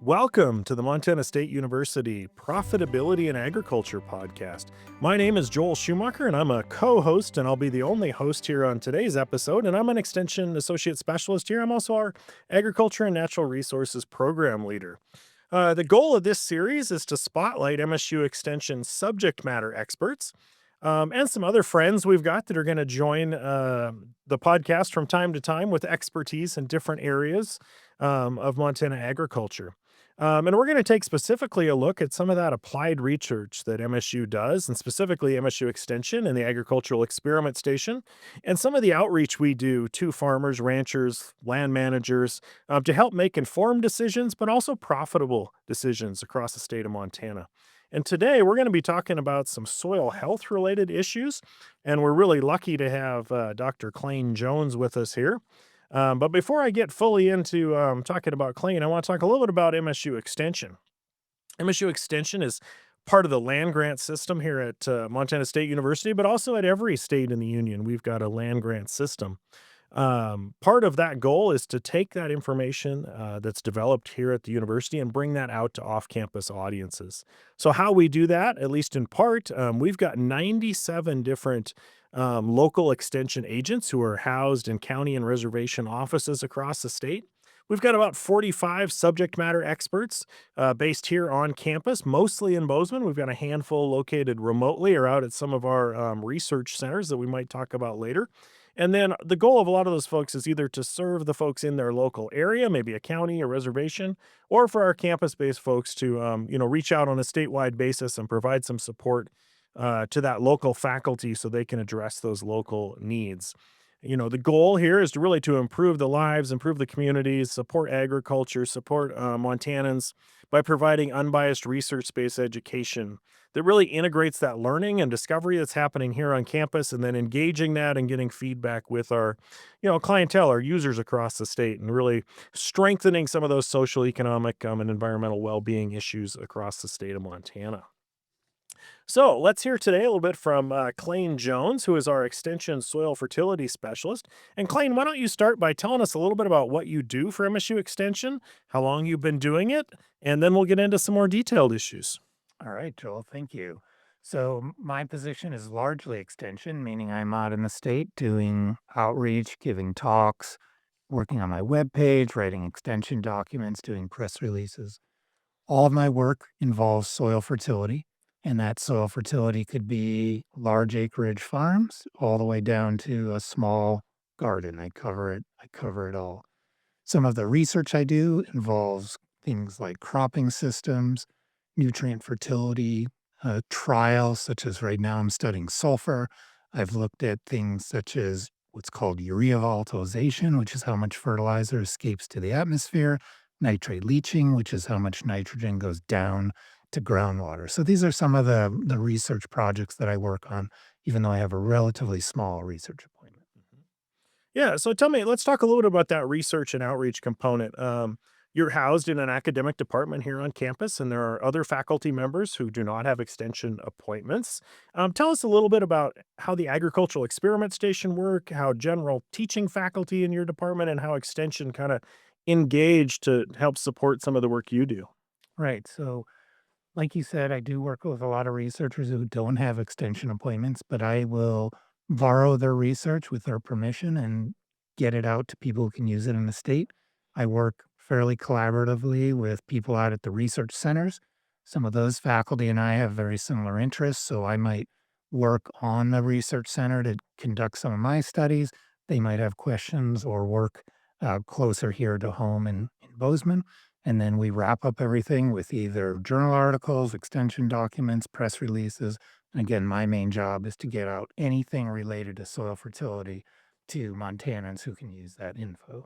Welcome to the Montana State University Profitability in Agriculture podcast. My name is Joel Schumacher, and I'm a co host, and I'll be the only host here on today's episode. And I'm an Extension Associate Specialist here. I'm also our Agriculture and Natural Resources Program Leader. The goal of this series is to spotlight MSU Extension subject matter experts and some other friends we've got that are going to join the podcast from time to time with expertise in different areas of Montana agriculture. And we're going to take specifically a look at some of that applied research that MSU does, and specifically MSU Extension and the Agricultural Experiment Station, and some of the outreach we do to farmers, ranchers, land managers to help make informed decisions, but also profitable decisions across the state of Montana. And today we're going to be talking about some soil health related issues. And we're really lucky to have Dr. Clain Jones with us here. But before I get fully into talking about Clain, I want to talk a little bit about MSU Extension. MSU Extension is part of the land grant system here at Montana State University, but also at every state in the union. We've got a land grant system. Part of that goal is to take that information that's developed here at the university and bring that out to off-campus audiences. So how we do that, at least in part, we've got 97 different local extension agents who are housed in county and reservation offices across the state. We've got about 45 subject matter experts based here on campus, mostly in Bozeman. We've got a handful located remotely or out at some of our research centers that we might talk about later. And then the goal of a lot of those folks is either to serve the folks in their local area, maybe a county or reservation, or for our campus-based folks to, reach out on a statewide basis and provide some support to that local faculty so they can address those local needs. The goal here is to really to improve the lives, improve the communities, support agriculture, support Montanans by providing unbiased research-based education that really integrates that learning and discovery that's happening here on campus, and then engaging that and getting feedback with our, clientele, our users across the state, and really strengthening some of those social, economic, and environmental well-being issues across the state of Montana. So let's hear today a little bit from Clain Jones, who is our Extension Soil Fertility Specialist. And Clain, why don't you start by telling us a little bit about what you do for MSU Extension, how long you've been doing it, and then we'll get into some more detailed issues. All right, Joel, thank you. So, my position is largely extension, meaning I'm out in the state doing outreach, giving talks, working on my webpage, writing extension documents, doing press releases. All of my work involves soil fertility, and that soil fertility could be large acreage farms all the way down to a small garden. I cover it all. Some of the research I do involves things like cropping systems, nutrient fertility, trials, such as right now I'm studying sulfur. I've looked at things such as what's called urea volatilization, which is how much fertilizer escapes to the atmosphere, nitrate leaching, which is how much nitrogen goes down to groundwater. So these are some of the research projects that I work on, even though I have a relatively small research appointment. Yeah, so tell me, let's talk a little bit about that research and outreach component. You're housed in an academic department here on campus, and there are other faculty members who do not have extension appointments. Tell us a little bit about how the agricultural experiment station work, how general teaching faculty in your department, and how extension kind of engage to help support some of the work you do. Right. So like you said, I do work with a lot of researchers who don't have extension appointments, but I will borrow their research with their permission and get it out to people who can use it in the state. I work fairly collaboratively with people out at the research centers. Some of those faculty and I have very similar interests, so I might work on the research center to conduct some of my studies. They might have questions or work closer here to home in Bozeman. And then we wrap up everything with either journal articles, extension documents, press releases. And again, my main job is to get out anything related to soil fertility to Montanans who can use that info.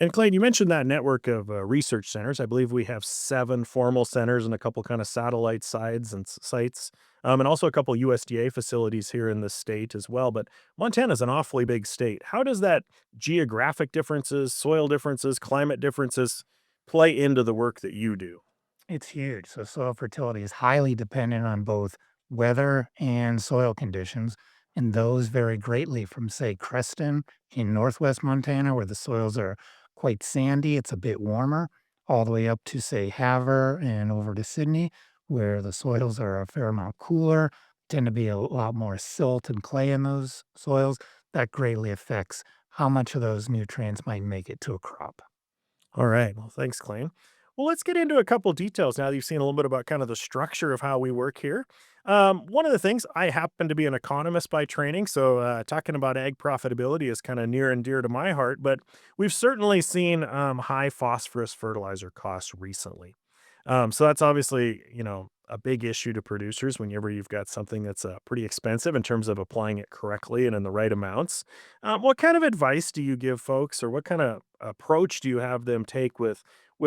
And Clay, you mentioned that network of research centers. I believe we have 7 formal centers and a couple kind of satellite sides and sites, and also a couple USDA facilities here in the state as well. But Montana is an awfully big state. How does that geographic differences, soil differences, climate differences play into the work that you do? It's huge. So soil fertility is highly dependent on both weather and soil conditions. And those vary greatly from, say, Creston in northwest Montana, where the soils are quite sandy. It's a bit warmer, all the way up to, say, Havre and over to Sydney, where the soils are a fair amount cooler, tend to be a lot more silt and clay in those soils. That greatly affects how much of those nutrients might make it to a crop. All right. Well, thanks, Claim. Well, let's get into a couple details now that you've seen a little bit about kind of the structure of how we work here. One of the things, I happen to be an economist by training, so talking about ag profitability is kind of near and dear to my heart, but we've certainly seen high phosphorus fertilizer costs recently. So that's obviously, a big issue to producers whenever you've got something that's pretty expensive in terms of applying it correctly and in the right amounts. What kind of advice do you give folks, or what kind of approach do you have them take with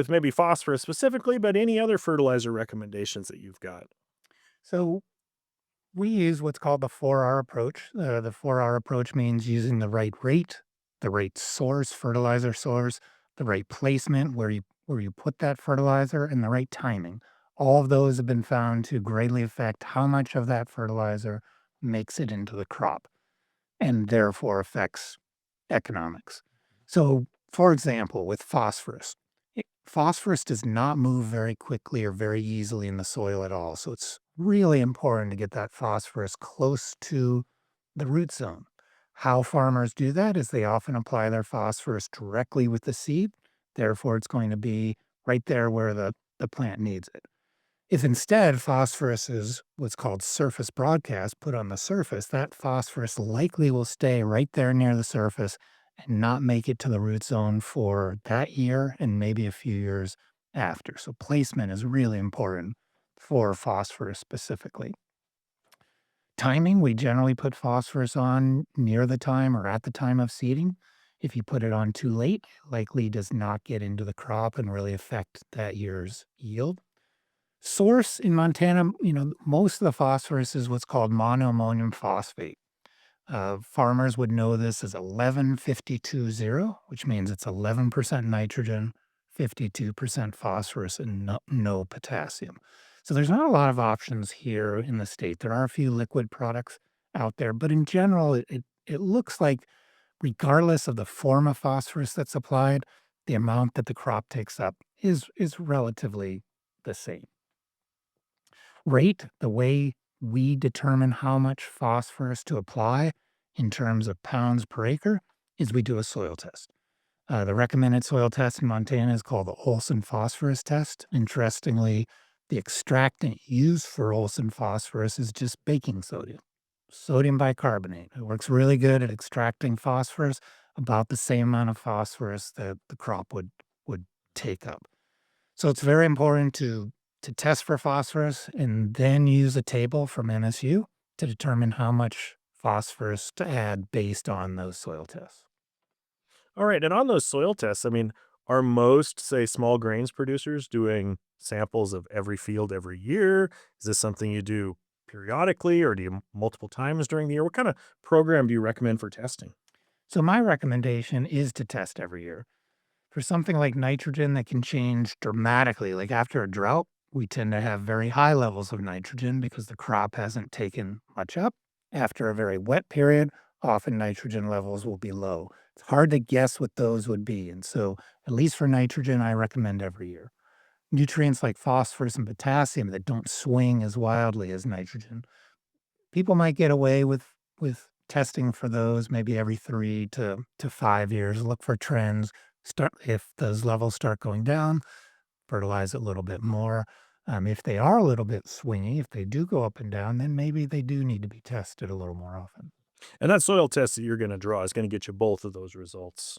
maybe phosphorus specifically, but any other fertilizer recommendations that you've got? So we use what's called the 4R approach. The 4R approach means using the right rate, the right source, fertilizer source, the right placement where you put that fertilizer, and the right timing. All of those have been found to greatly affect how much of that fertilizer makes it into the crop and therefore affects economics. So, for example, with phosphorus, phosphorus does not move very quickly or very easily in the soil at all. So, it's really important to get that phosphorus close to the root zone. How farmers do that is they often apply their phosphorus directly with the seed. Therefore, it's going to be right there where the plant needs it. If instead phosphorus is what's called surface broadcast put on the surface, that phosphorus likely will stay right there near the surface and not make it to the root zone for that year and maybe a few years after. So placement is really important for phosphorus specifically. Timing, we generally put phosphorus on near the time or at the time of seeding. If you put it on too late, it likely does not get into the crop and really affect that year's yield. Source in Montana, most of the phosphorus is what's called monoammonium phosphate. Farmers would know this as 11-52-0, which means it's 11% nitrogen, 52% phosphorus, and no potassium. So there's not a lot of options here in the state. There are a few liquid products out there, but in general, it looks like regardless of the form of phosphorus that's applied, the amount that the crop takes up is relatively the same. Rate, the way we determine how much phosphorus to apply in terms of pounds per acre, is we do a soil test. The recommended soil test in Montana is called the Olson phosphorus test. Interestingly, the extractant used for Olson phosphorus is just baking soda, sodium bicarbonate. It works really good at extracting phosphorus, about the same amount of phosphorus that the crop would take up. So it's very important to test for phosphorus and then use a table from MSU to determine how much phosphorus to add based on those soil tests. All right. And on those soil tests, I mean, are most, say, small grains producers doing samples of every field every year? Is this something you do periodically, or do you multiple times during the year? What kind of program do you recommend for testing? So my recommendation is to test every year. For something like nitrogen that can change dramatically, like after a drought, we tend to have very high levels of nitrogen because the crop hasn't taken much up. After a very wet period, often nitrogen levels will be low. It's hard to guess what those would be. And so, at least for nitrogen, I recommend every year. Nutrients like phosphorus and potassium that don't swing as wildly as nitrogen, people might get away with testing for those maybe every 3 to 5 years. Look for trends. Start if those levels start going down, fertilize a little bit more. If they are a little bit swingy, if they do go up and down, then maybe they do need to be tested a little more often. And that soil test that you're going to draw is going to get you both of those results.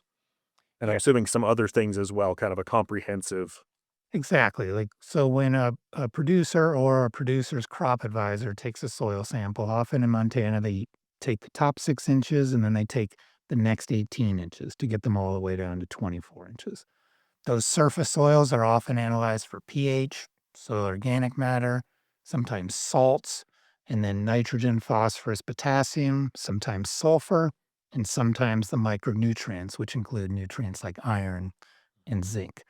And I'm Yeah, assuming some other things as well, kind of a comprehensive. exactly. Like so, when a producer or a producer's crop advisor takes a soil sample, often in Montana they take the top 6 inches and then they take the next 18 inches to get them all the way down to 24 inches. Those surface soils are often analyzed for pH, soil organic matter, sometimes salts, and then nitrogen, phosphorus, potassium, sometimes sulfur, and sometimes the micronutrients, which include nutrients like iron and zinc.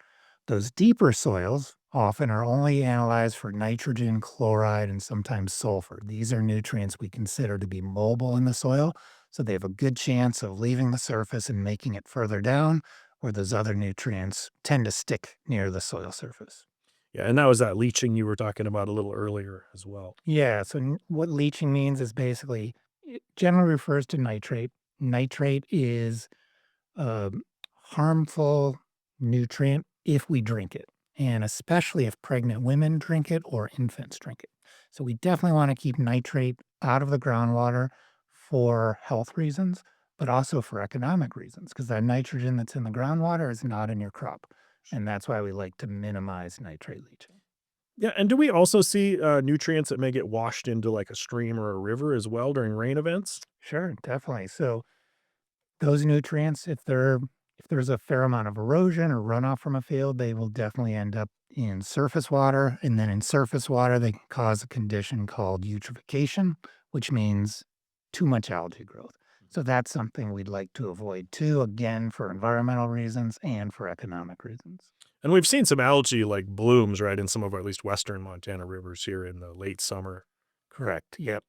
Those deeper soils often are only analyzed for nitrogen, chloride, and sometimes sulfur. These are nutrients we consider to be mobile in the soil, so they have a good chance of leaving the surface and making it further down, where those other nutrients tend to stick near the soil surface. Yeah, and that was that leaching you were talking about a little earlier as well. Yeah, so what leaching means is basically it generally refers to nitrate. Nitrate is a harmful nutrient if we drink it, and especially if pregnant women drink it or infants drink it. So we definitely want to keep nitrate out of the groundwater for health reasons, but also for economic reasons, because that nitrogen that's in the groundwater is not in your crop. And that's why we like to minimize nitrate leaching. Yeah, and do we also see, nutrients that may get washed into, like, a stream or a river as well during rain events? Sure, definitely. So those nutrients, if there's a fair amount of erosion or runoff from a field, they will definitely end up in surface water, and then in surface water, they can cause a condition called eutrophication, which means too much algae growth. So that's something we'd like to avoid too, again, for environmental reasons and for economic reasons. And we've seen some algae, like, blooms, right, in some of our at least western Montana rivers here in the late summer. Correct. Yep.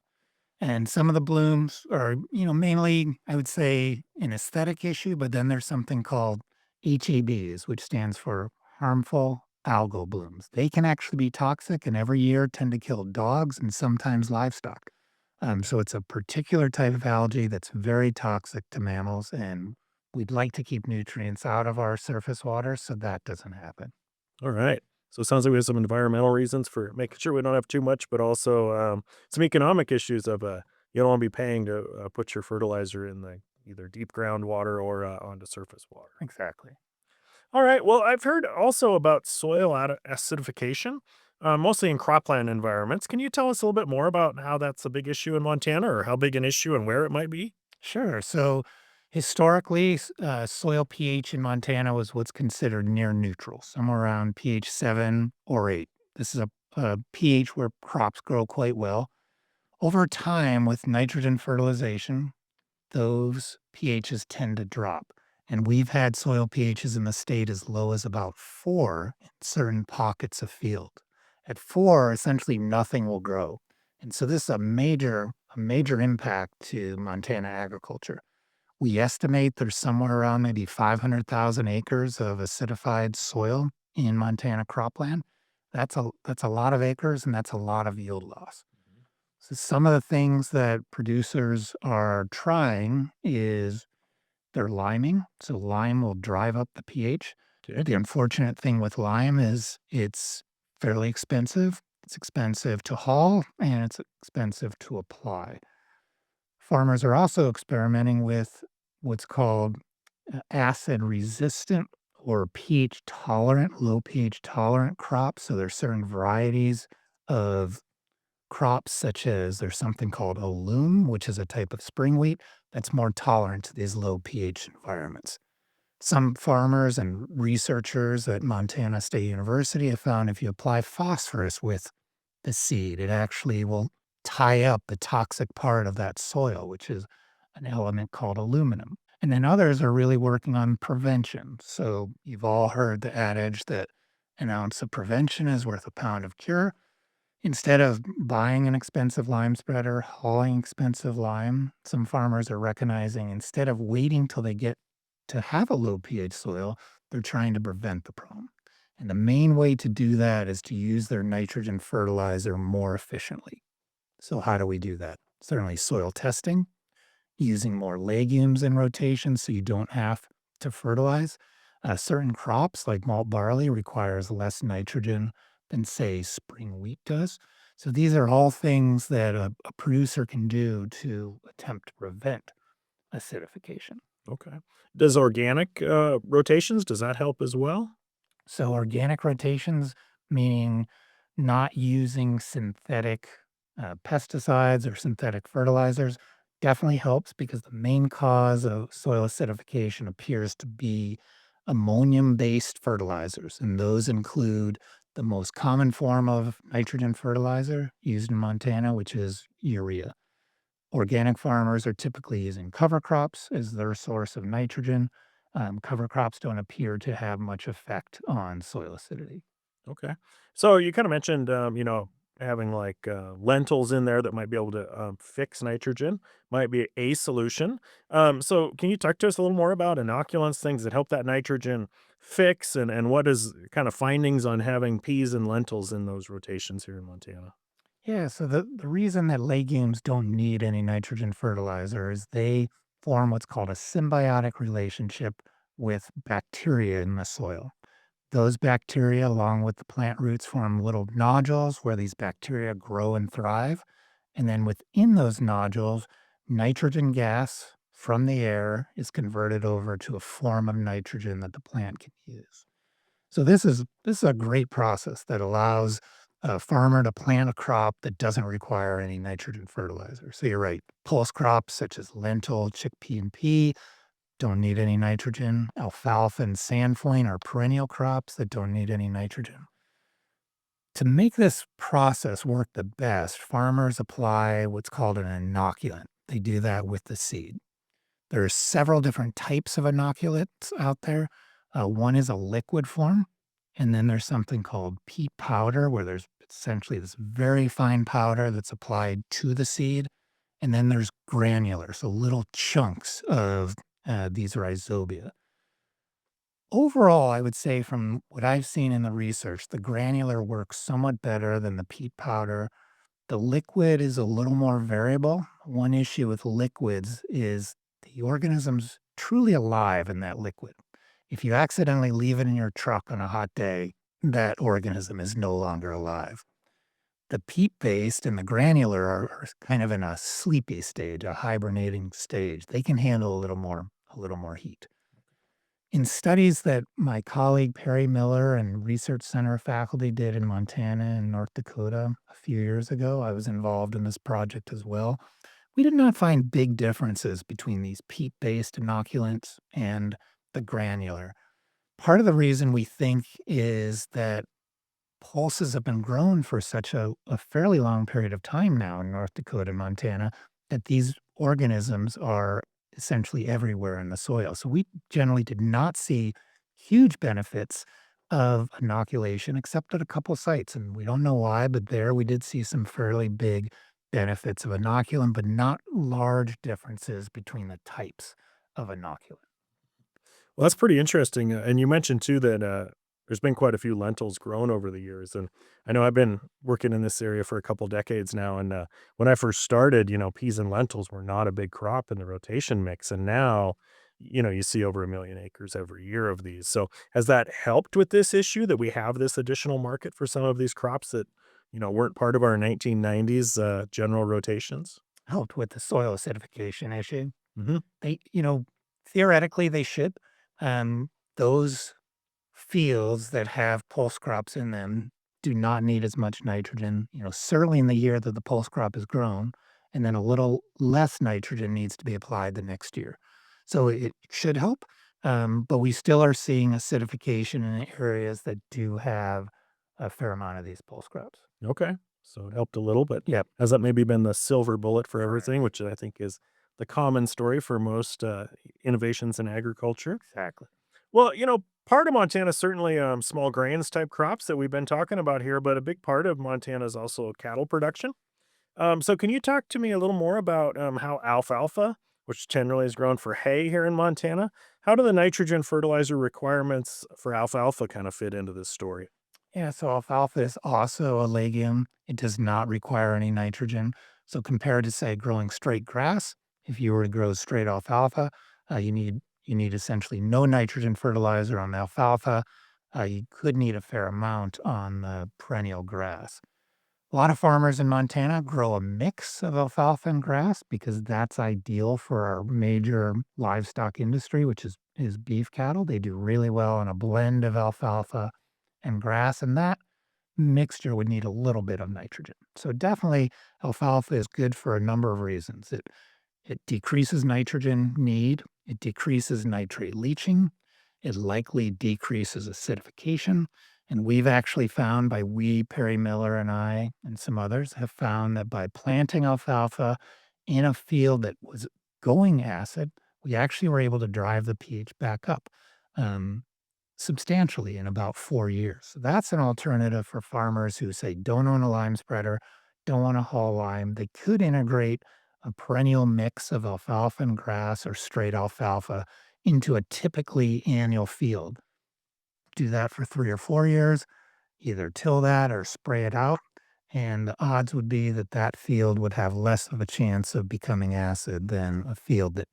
And some of the blooms are, mainly, I would say, an aesthetic issue, but then there's something called HABs, which stands for harmful algal blooms. They can actually be toxic and every year tend to kill dogs and sometimes livestock. So it's a particular type of algae that's very toxic to mammals, and we'd like to keep nutrients out of our surface water so that doesn't happen. Alright. So it sounds like we have some environmental reasons for making sure we don't have too much, but also, some economic issues of, you don't wanna be paying to, put your fertilizer in the either deep groundwater or, onto surface water. Exactly. Alright, well, I've heard also about soil acidification, mostly in cropland environments. Can you tell us a little bit more about how that's a big issue in Montana or how big an issue and where it might be? Sure. So historically, soil pH in Montana was what's considered near neutral, somewhere around pH 7 or 8. This is a pH where crops grow quite well. Over time, with nitrogen fertilization, those pHs tend to drop. And we've had soil pHs in the state as low as about 4 in certain pockets of field. At 4, essentially nothing will grow. And so this is a major impact to Montana agriculture. We estimate there's somewhere around maybe 500,000 acres of acidified soil in Montana cropland. That's a lot of acres and that's a lot of yield loss. So some of the things that producers are trying is they're liming. So lime will drive up the pH. Okay. The unfortunate thing with lime is it's fairly expensive. It's expensive to haul and it's expensive to apply. Farmers are also experimenting with what's called acid resistant or pH tolerant, low pH tolerant crops. So there's certain varieties of crops, such as there's something called loom, which is a type of spring wheat that's more tolerant to these low pH environments. Some farmers and researchers at Montana State University have found if you apply phosphorus with the seed, it actually will tie up the toxic part of that soil, which is an element called aluminum. And then others are really working on prevention. So you've all heard the adage that an ounce of prevention is worth a pound of cure. Instead of buying an expensive lime spreader, hauling expensive lime, some farmers are recognizing instead of waiting till they get to have a low pH soil, they're trying to prevent the problem. And the main way to do that is to use their nitrogen fertilizer more efficiently. So, how do we do that? Certainly, soil testing, using more legumes in rotation so you don't have to fertilize. Certain crops like malt barley requires less nitrogen than say spring wheat does. So these are all things that a producer can do to attempt to prevent acidification. Okay. Does organic, rotations, does that help as well? So organic rotations, meaning not using synthetic pesticides or synthetic fertilizers, definitely helps because the main cause of soil acidification appears to be ammonium-based fertilizers, and those include the most common form of nitrogen fertilizer used in Montana, which is urea. Organic farmers are typically using cover crops as their source of nitrogen. Cover crops don't appear to have much effect on soil acidity. Okay. So you kinda mentioned, having like lentils in there that might be able to fix nitrogen might be a solution. So, can you talk to us a little more about inoculants, things that help that nitrogen fix, and what is kind of findings on having peas and lentils in those rotations here in Montana? Yeah, so the reason that legumes don't need any nitrogen fertilizer is they form what's called a symbiotic relationship with bacteria in the soil. Those bacteria, along with the plant roots, form little nodules where these bacteria grow and thrive. And then within those nodules, nitrogen gas from the air is converted over to a form of nitrogen that the plant can use. So this is a great process that allows a farmer to plant a crop that doesn't require any nitrogen fertilizer. So you're right, pulse crops such as lentil, chickpea, and pea don't need any nitrogen. Alfalfa and sandflane are perennial crops that don't need any nitrogen. To make this process work the best, farmers apply what's called an inoculant. They do that with the seed. There are several different types of inoculants out there. One is a liquid form, and then there's something called peat powder, where there's essentially this very fine powder that's applied to the seed. And then there's granular, so little chunks of these rhizobia. Overall, I would say from what I've seen in the research, the granular works somewhat better than the peat powder. The liquid is a little more variable. One issue with liquids is the organism's truly alive in that liquid. If you accidentally leave it in your truck on a hot day, that organism is no longer alive. The peat based and the granular are kind of in a sleepy stage, a hibernating stage. They can handle a little more heat. In studies that my colleague Perry Miller and Research Center faculty did in Montana and North Dakota a few years ago, I was involved in this project as well. We did not find big differences between these peat based inoculants and the granular. Part of the reason we think is that pulses have been grown for such a fairly long period of time now in North Dakota and Montana that these organisms are essentially everywhere in the soil. So we generally did not see huge benefits of inoculation except at a couple sites. And we don't know why, but there we did see some fairly big benefits of inoculant, but not large differences between the types of inoculant. Well, that's pretty interesting. And you mentioned too that there's been quite a few lentils grown over the years, and I know I've been working in this area for a couple decades now. And when I first started, peas and lentils were not a big crop in the rotation mix, and now, you see over 1 million acres every year of these. So has that helped with this issue that we have this additional market for some of these crops that weren't part of our 1990s general rotations? Helped with the soil acidification issue. Hmm. Theoretically, they should. Those fields that have pulse crops in them do not need as much nitrogen, certainly in the year that the pulse crop is grown, and then a little less nitrogen needs to be applied the next year. So it should help, but we still are seeing acidification in areas that do have a fair amount of these pulse crops. Okay. So it helped a little, but Yep. has that maybe been the silver bullet for everything, Correct. which I think is the common story for most innovations in agriculture? Exactly. Well, part of Montana is certainly small grains type crops that we've been talking about here, but a big part of Montana is also cattle production. So, can you talk to me a little more about how alfalfa, which generally is grown for hay here in Montana, how do the nitrogen fertilizer requirements for alfalfa kind of fit into this story? Yeah, so alfalfa is also a legume. It does not require any nitrogen. So compared to say growing straight grass, if you were to grow straight alfalfa, you need essentially no nitrogen fertilizer on the alfalfa. You could need a fair amount on the perennial grass. A lot of farmers in Montana grow a mix of alfalfa and grass because that's ideal for our major livestock industry, which is beef cattle. They do really well on a blend of alfalfa and grass, and that mixture would need a little bit of nitrogen. So definitely alfalfa is good for a number of reasons. It decreases nitrogen need, it decreases nitrate leaching, it likely decreases acidification. And we've actually found Perry Miller and I and some others have found that by planting alfalfa in a field that was going acid, we actually were able to drive the pH back up. Um, substantially in about 4 years. So that's an alternative for farmers who say don't own a lime spreader, don't want to haul lime. They could integrate a perennial mix of alfalfa and grass or straight alfalfa into a typically annual field. Do that for 3 or 4 years, either till that or spray it out. And the odds would be that that field would have less of a chance of becoming acid than a field that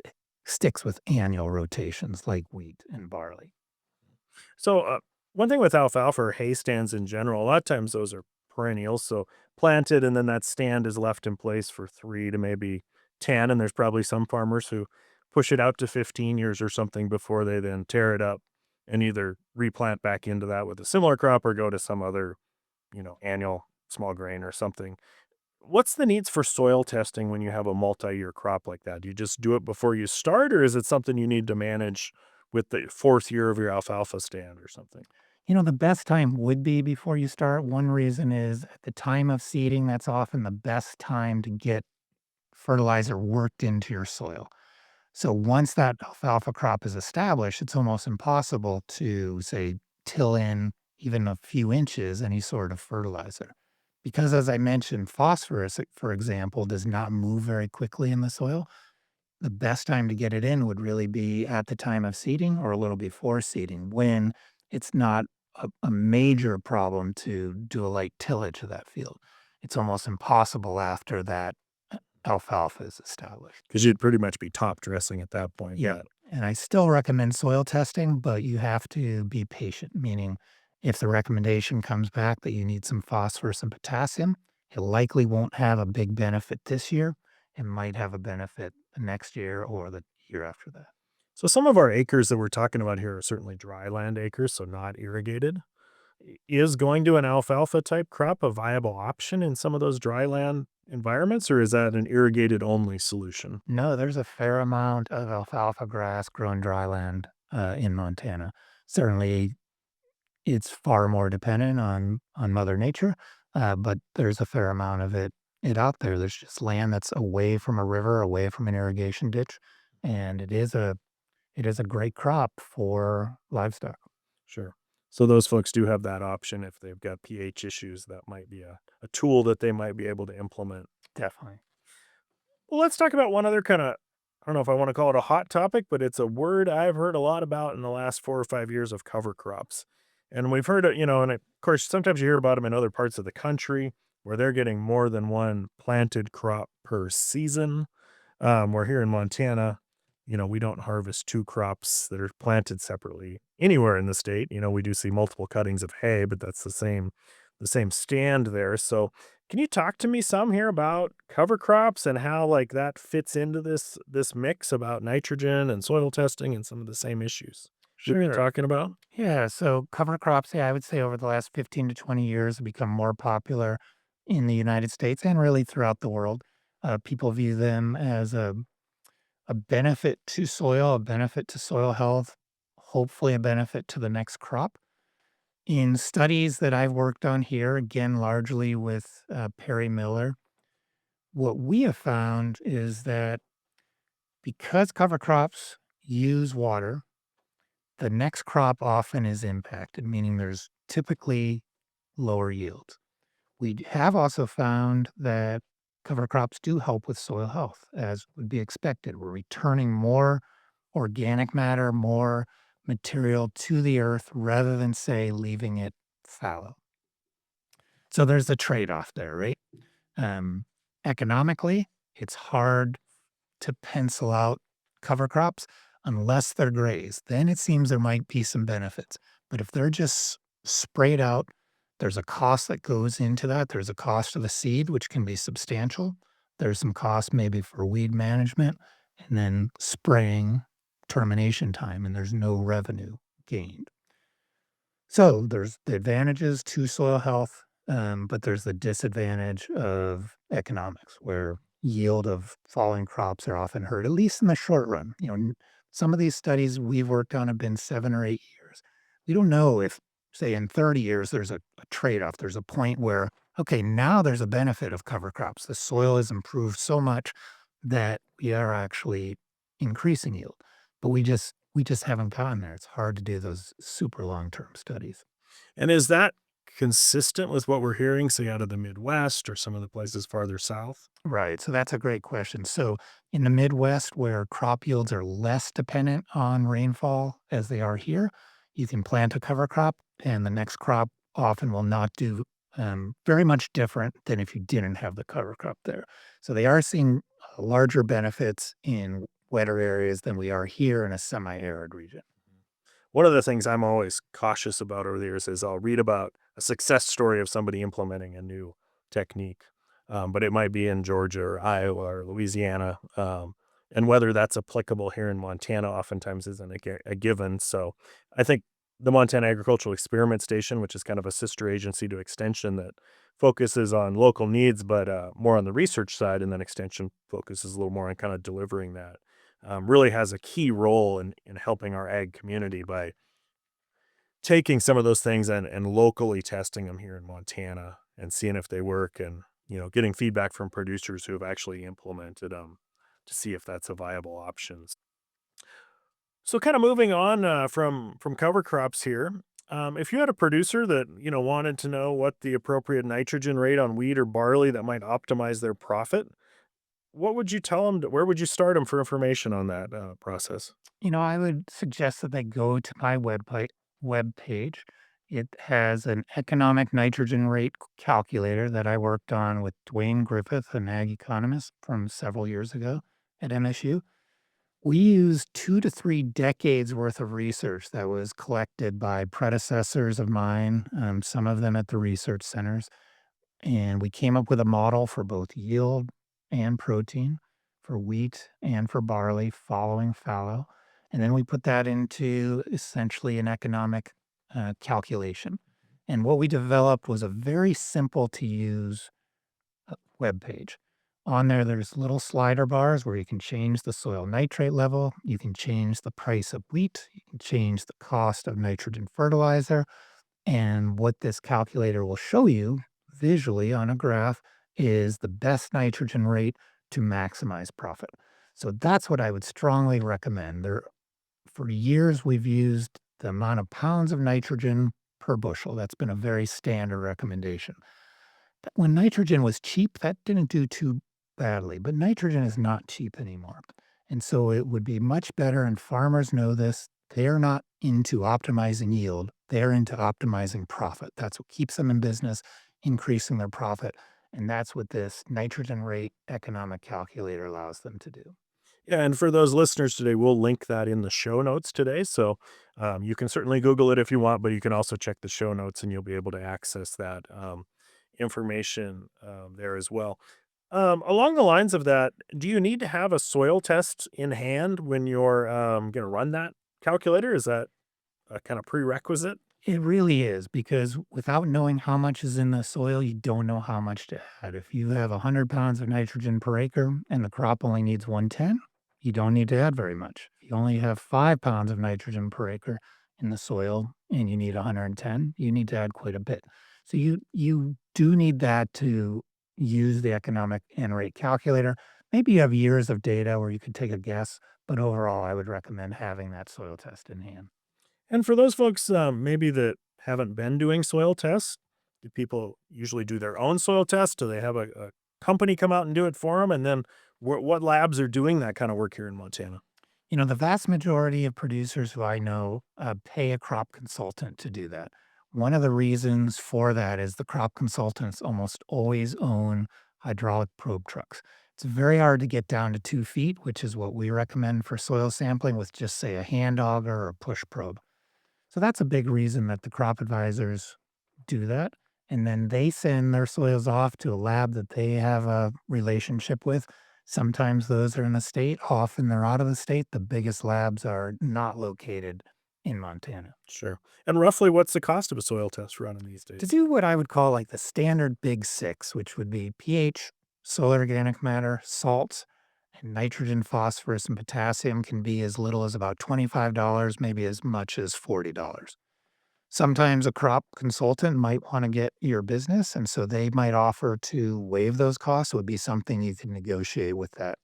sticks with annual rotations like wheat and barley. So, one thing with alfalfa or hay stands in general, a lot of times those are perennials. So, planted and then that stand is left in place for 3 to maybe 10. And there's probably some farmers who push it out to 15 years or something before they then tear it up and either replant back into that with a similar crop or go to some other, annual small grain or something. What's the needs for soil testing when you have a multi-year crop like that? Do you just do it before you start, or is it something you need to manage with the fourth year of your alfalfa stand or something? The best time would be before you start. One reason is at the time of seeding, that's often the best time to get fertilizer worked into your soil. So once that alfalfa crop is established, it's almost impossible to, say, till in even a few inches any sort of fertilizer. Because as I mentioned, phosphorus, for example, does not move very quickly in the soil. The best time to get it in would really be at the time of seeding or a little before seeding when it's not a major problem to do a light tillage of that field. It's almost impossible after that alfalfa is established. Because you'd pretty much be top dressing at that point. Yeah. Yeah. And I still recommend soil testing, but you have to be patient, meaning if the recommendation comes back that you need some phosphorus and potassium, it likely won't have a big benefit this year. It might have a benefit the next year or the year after that. So some of our acres that we're talking about here are certainly dry land acres, so not irrigated. Is going to an alfalfa type crop a viable option in some of those dry land environments, or is that an irrigated only solution? No, there's a fair amount of alfalfa grass grown dry land in Montana. Certainly, it's far more dependent on Mother Nature, but there's a fair amount of it out there. There's just land that's away from a river, away from an irrigation ditch, and it is a great crop for livestock. Sure. So those folks do have that option if they've got pH issues. That might be a tool that they might be able to implement. Definitely. Well, let's talk about one other kind of, I don't know if I want to call it a hot topic, but it's a word I've heard a lot about in the last 4 or 5 years of cover crops. And we've heard it, and of course, sometimes you hear about them in other parts of the country where they're getting more than one planted crop per season. We're here in Montana, we don't harvest two crops that are planted separately anywhere in the state. We do see multiple cuttings of hay, but that's the same stand there. So can you talk to me some here about cover crops and how like that fits into this mix about nitrogen and soil testing and some of the same issues we've been Sure. talking about? Yeah. So cover crops, yeah, I would say over the last 15 to 20 years have become more popular in the United States and really throughout the world. People view them as a benefit to soil, a benefit to soil health, hopefully a benefit to the next crop. In studies that I've worked on here, again, largely with Perry Miller, what we have found is that because cover crops use water, the next crop often is impacted, meaning there's typically lower yields. We have also found that cover crops do help with soil health, as would be expected. We're returning more organic matter, more material to the earth rather than, say, leaving it fallow. So there's a trade off there, right? Um, Economically, it's hard to pencil out cover crops unless they're grazed. Then it seems there might be some benefits. But if they're just sprayed out, there's a cost that goes into that. There's a cost of the seed, which can be substantial. There's some cost maybe for weed management and then spraying termination time, and there's no revenue gained. So there's the advantages to soil health, but there's the disadvantage of economics, where yield of falling crops are often hurt, at least in the short run. Some of these studies we've worked on have been 7 or 8 years. We don't know if, say, in 30 years, there's a trade off. There's a point where, okay, now there's a benefit of cover crops. The soil has improved so much that we are actually increasing yield. But we just We just haven't gotten there. It's hard to do those super long-term studies. And is that consistent with what we're hearing, say, out of the Midwest or some of the places farther south? Right. So that's a great question. So in the Midwest, where crop yields are less dependent on rainfall as they are here, you can plant a cover crop, and the next crop often will not do very much different than if you didn't have the cover crop there. So they are seeing larger benefits in wetter areas than we are here in a semi arid region. One of the things I'm always cautious about over the years is I'll read about a success story of somebody implementing a new technique, but it might be in Georgia or Iowa or Louisiana. And whether that's applicable here in Montana oftentimes isn't a given. So I think the Montana Agricultural Experiment Station, which is kind of a sister agency to Extension that focuses on local needs, but more on the research side, and then Extension focuses a little more on kind of delivering that really has a key role in helping our ag community by taking some of those things and locally testing them here in Montana and seeing if they work and, getting feedback from producers who have actually implemented them to see if that's a viable option. So kind of moving on from cover crops here, if you had a producer that, wanted to know what the appropriate nitrogen rate on wheat or barley that might optimize their profit, what would you tell them? Where would you start them for information on that process? I would suggest that they go to my web page. It has an economic nitrogen rate calculator that I worked on with Dwayne Griffith, an ag economist from several years ago at MSU. We used 2 to 3 decades worth of research that was collected by predecessors of mine, some of them at the research centers, and we came up with a model for both yield and protein for wheat and for barley following fallow. And then we put that into essentially an economic calculation. And what we developed was a very simple to use web page. On there, there's little slider bars where you can change the soil nitrate level, you can change the price of wheat, you can change the cost of nitrogen fertilizer, and what this calculator will show you visually on a graph is the best nitrogen rate to maximize profit. So that's what I would strongly recommend. For years, we've used the amount of pounds of nitrogen per bushel. That's been a very standard recommendation. When nitrogen was cheap, that didn't do too badly, but nitrogen is not cheap anymore. And so it would be much better, and farmers know this. They're not into optimizing yield, they're into optimizing profit. That's what keeps them in business, increasing their profit. And that's what this nitrogen rate economic calculator allows them to do. Yeah, and for those listeners today, we'll link that in the show notes today. So you can certainly Google it if you want, but you can also check the show notes and you'll be able to access that information there as well. Along the lines of that, do you need to have a soil test in hand when you're going to run that calculator? Is that a kind of prerequisite? It really is because without knowing how much is in the soil, you don't know how much to add. If you have 100 pounds of nitrogen per acre and the crop only needs 110, you don't need to add very much. If you only have 5 pounds of nitrogen per acre in the soil and you need 110, you need to add quite a bit. So you do need that to use the economic N rate calculator. Maybe you have years of data where you could take a guess, but overall, I would recommend having that soil test in hand. And for those folks maybe that haven't been doing soil tests, do people usually do their own soil tests? Do they have a company come out and do it for them? And then what labs are doing that kind of work here in Montana? The vast majority of producers who I know pay a crop consultant to do that. One of the reasons for that is the crop consultants almost always own hydraulic probe trucks. It's very hard to get down to 2 feet, which is what we recommend for soil sampling with just, say, a hand auger or a push probe. So that's a big reason that the crop advisors do that. And then they send their soils off to a lab that they have a relationship with. Sometimes those are in the state, often they're out of the state. The biggest labs are not located in Montana. Sure. And roughly what's the cost of a soil test running these To days? do what I would call like the standard big six, which would be pH, soil organic matter, salts, and nitrogen, phosphorus, and potassium, can be as little as about $25, maybe as much as $40. Sometimes a crop consultant might want to get your business, and so they might offer to waive those costs. It would be something you can negotiate with that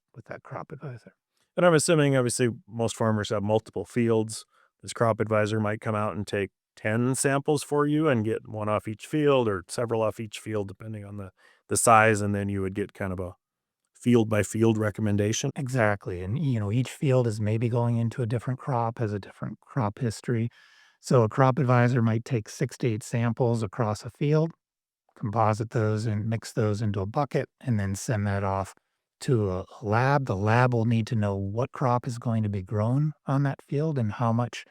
crop advisor. And I'm assuming, obviously, most farmers have multiple fields. This crop advisor might come out and take 10 samples for you and get one off each field or several off each field, depending on the size. And then you would get kind of a field by field recommendation. Exactly, and, each field is maybe going into a different crop, has a different crop history. So a crop advisor might take 6 to 8 samples across a field, composite those and mix those into a bucket, and then send that off to a lab. The lab will need to know what crop is going to be grown on that field and how much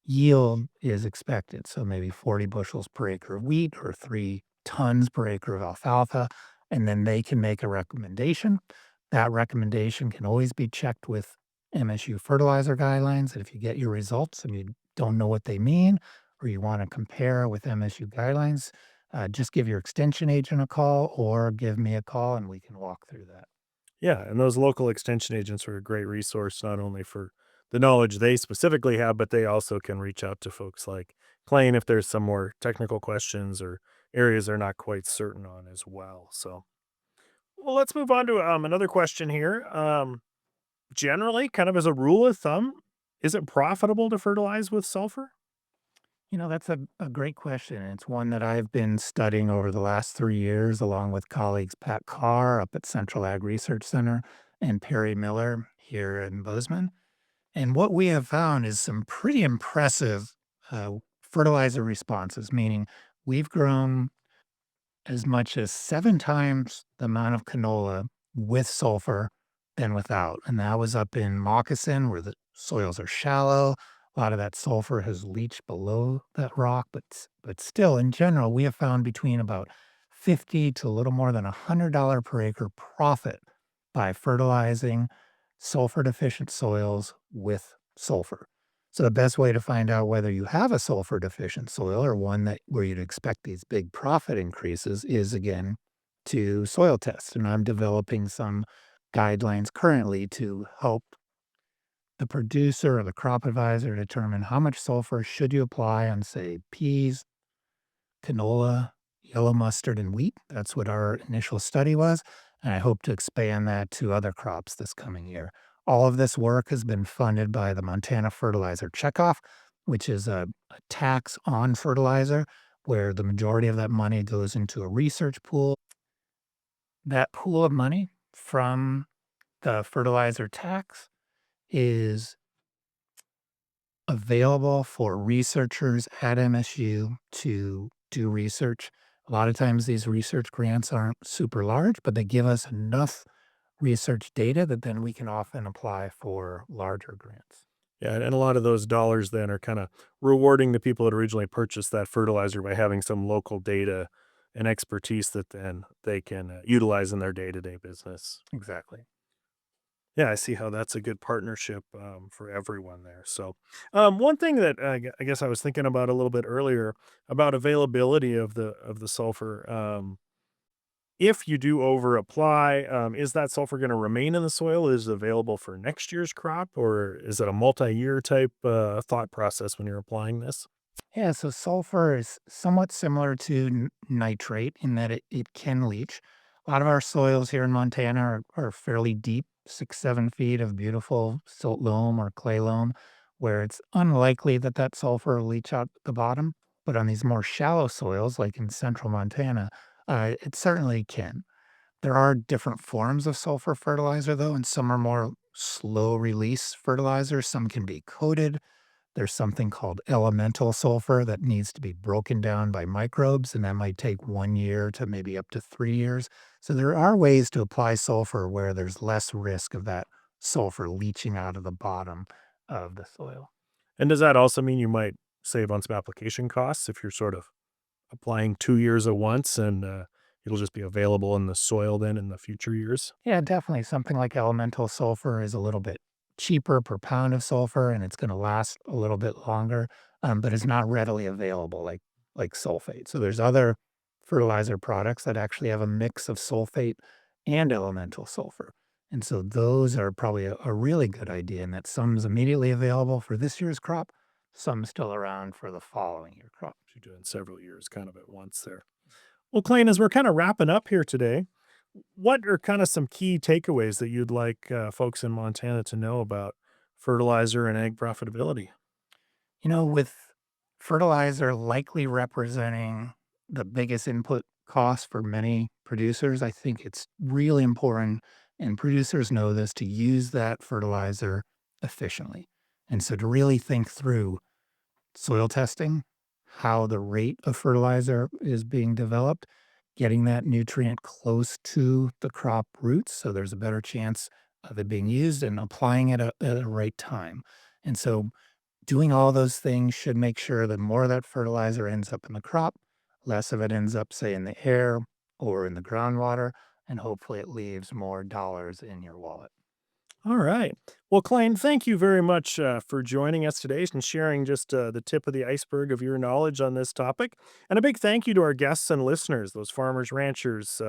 yield is expected. So maybe 40 bushels per acre of wheat or 3 tons per acre of alfalfa. And then they can make a recommendation. That recommendation can always be checked with MSU fertilizer guidelines. And if you get your results and you don't know what they mean, or you want to compare with MSU guidelines, just give your extension agent a call or give me a call and we can walk through that. Yeah, and those local extension agents are a great resource, not only for the knowledge they specifically have, but they also can reach out to folks like Clain if there's some more technical questions or areas they're not quite certain on as well. So, well, let's move on to another question here. Generally, kind of as a rule of thumb, is it profitable to fertilize with sulfur? That's a great question. And it's one that I've been studying over the last 3 years, along with colleagues Pat Carr up at Central Ag Research Center and Perry Miller here in Bozeman. And what we have found is some pretty impressive fertilizer responses, meaning we've grown as much as 7 times the amount of canola with sulfur than without, and that was up in Moccasin where the soils are shallow. A lot of that sulfur has leached below that rock, but still, in general, we have found between about 50 to a little more than $100 per acre profit by fertilizing sulfur-deficient soils with sulfur. So the best way to find out whether you have a sulfur deficient soil or one that where you'd expect these big profit increases is again to soil test. And I'm developing some guidelines currently to help the producer or the crop advisor determine how much sulfur should you apply on, say, peas, canola, yellow mustard, and wheat. That's what our initial study was. And I hope to expand that to other crops this coming year. All of this work has been funded by the Montana Fertilizer Checkoff, which is a tax on fertilizer where the majority of that money goes into a research pool. That pool of money from the fertilizer tax is available for researchers at MSU to do research. A lot of times these research grants aren't super large, but they give us enough research data that then we can often apply for larger grants. Yeah, and a lot of those dollars then are kind of rewarding the people that originally purchased that fertilizer by having some local data and expertise that then they can utilize in their day to day business. Exactly. Yeah, I see how that's a good partnership for everyone there. So, one thing that I guess I was thinking about a little bit earlier about availability of the sulfur. If you do over apply, is that sulfur going to remain in the soil? Is it available for next year's crop, or is it a multi-year type thought process when you're applying this? Yeah, so sulfur is somewhat similar to nitrate in that it can leach. A lot of our soils here in Montana are fairly deep, 6, 7 feet of beautiful silt loam or clay loam, where it's unlikely that that sulfur will leach out the bottom. But on these more shallow soils, like in central Montana, it certainly can. There are different forms of sulfur fertilizer, though, and some are more slow release fertilizers. Some can be coated, there's something called elemental sulfur that needs to be broken down by microbes, and that might take 1 year to maybe up to 3 years. So there are ways to apply sulfur where there's less risk of that sulfur leaching out of the bottom of the soil. And does that also mean you might save on some application costs if you're sort of applying 2 years at once and it'll just be available in the soil then in the future years? Yeah, definitely. Something like elemental sulfur is a little bit cheaper per pound of sulfur, and it's going to last a little bit longer, but it's not readily available like sulfate. So there's other fertilizer products that actually have a mix of sulfate and elemental sulfur, and so those are probably a really good idea. In that some's immediately available for this year's crop, some still around for the following year crop. You're doing several years kind of at once there. Well, Clayton, as we're kind of wrapping up here today, what are kind of some key takeaways that you'd like folks in Montana to know about fertilizer and ag profitability? With fertilizer likely representing the biggest input cost for many producers, I think it's really important, and producers know this, to use that fertilizer efficiently. And so to really think through soil testing, how the rate of fertilizer is being developed, getting that nutrient close to the crop roots so there's a better chance of it being used, and applying it at the right time. And so doing all those things should make sure that more of that fertilizer ends up in the crop, less of it ends up, say, in the air or in the groundwater, and hopefully it leaves more dollars in your wallet. All right. Well, Clain, thank you very much for joining us today and sharing just the tip of the iceberg of your knowledge on this topic. And a big thank you to our guests and listeners, those farmers, ranchers,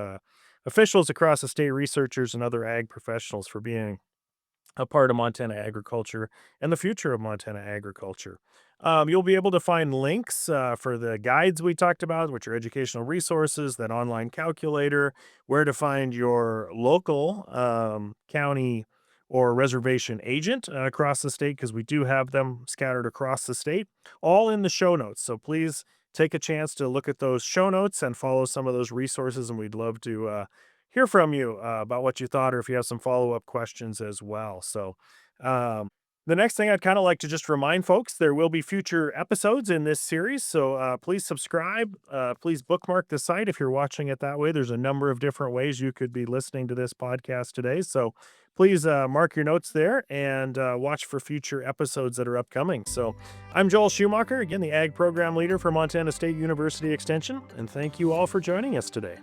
officials across the state, researchers, and other ag professionals for being a part of Montana agriculture and the future of Montana agriculture. You'll be able to find links for the guides we talked about, which are educational resources, that online calculator, where to find your local county or reservation agent across the state, because we do have them scattered across the state, all in the show notes. So please take a chance to look at those show notes and follow some of those resources, and we'd love to hear from you about what you thought, or if you have some follow-up questions as well. So, the next thing I'd kind of like to just remind folks, there will be future episodes in this series. So please subscribe. Please bookmark the site if you're watching it that way. There's a number of different ways you could be listening to this podcast today. So please mark your notes there and watch for future episodes that are upcoming. So I'm Joel Schumacher, again, the Ag Program Leader for Montana State University Extension. And thank you all for joining us today.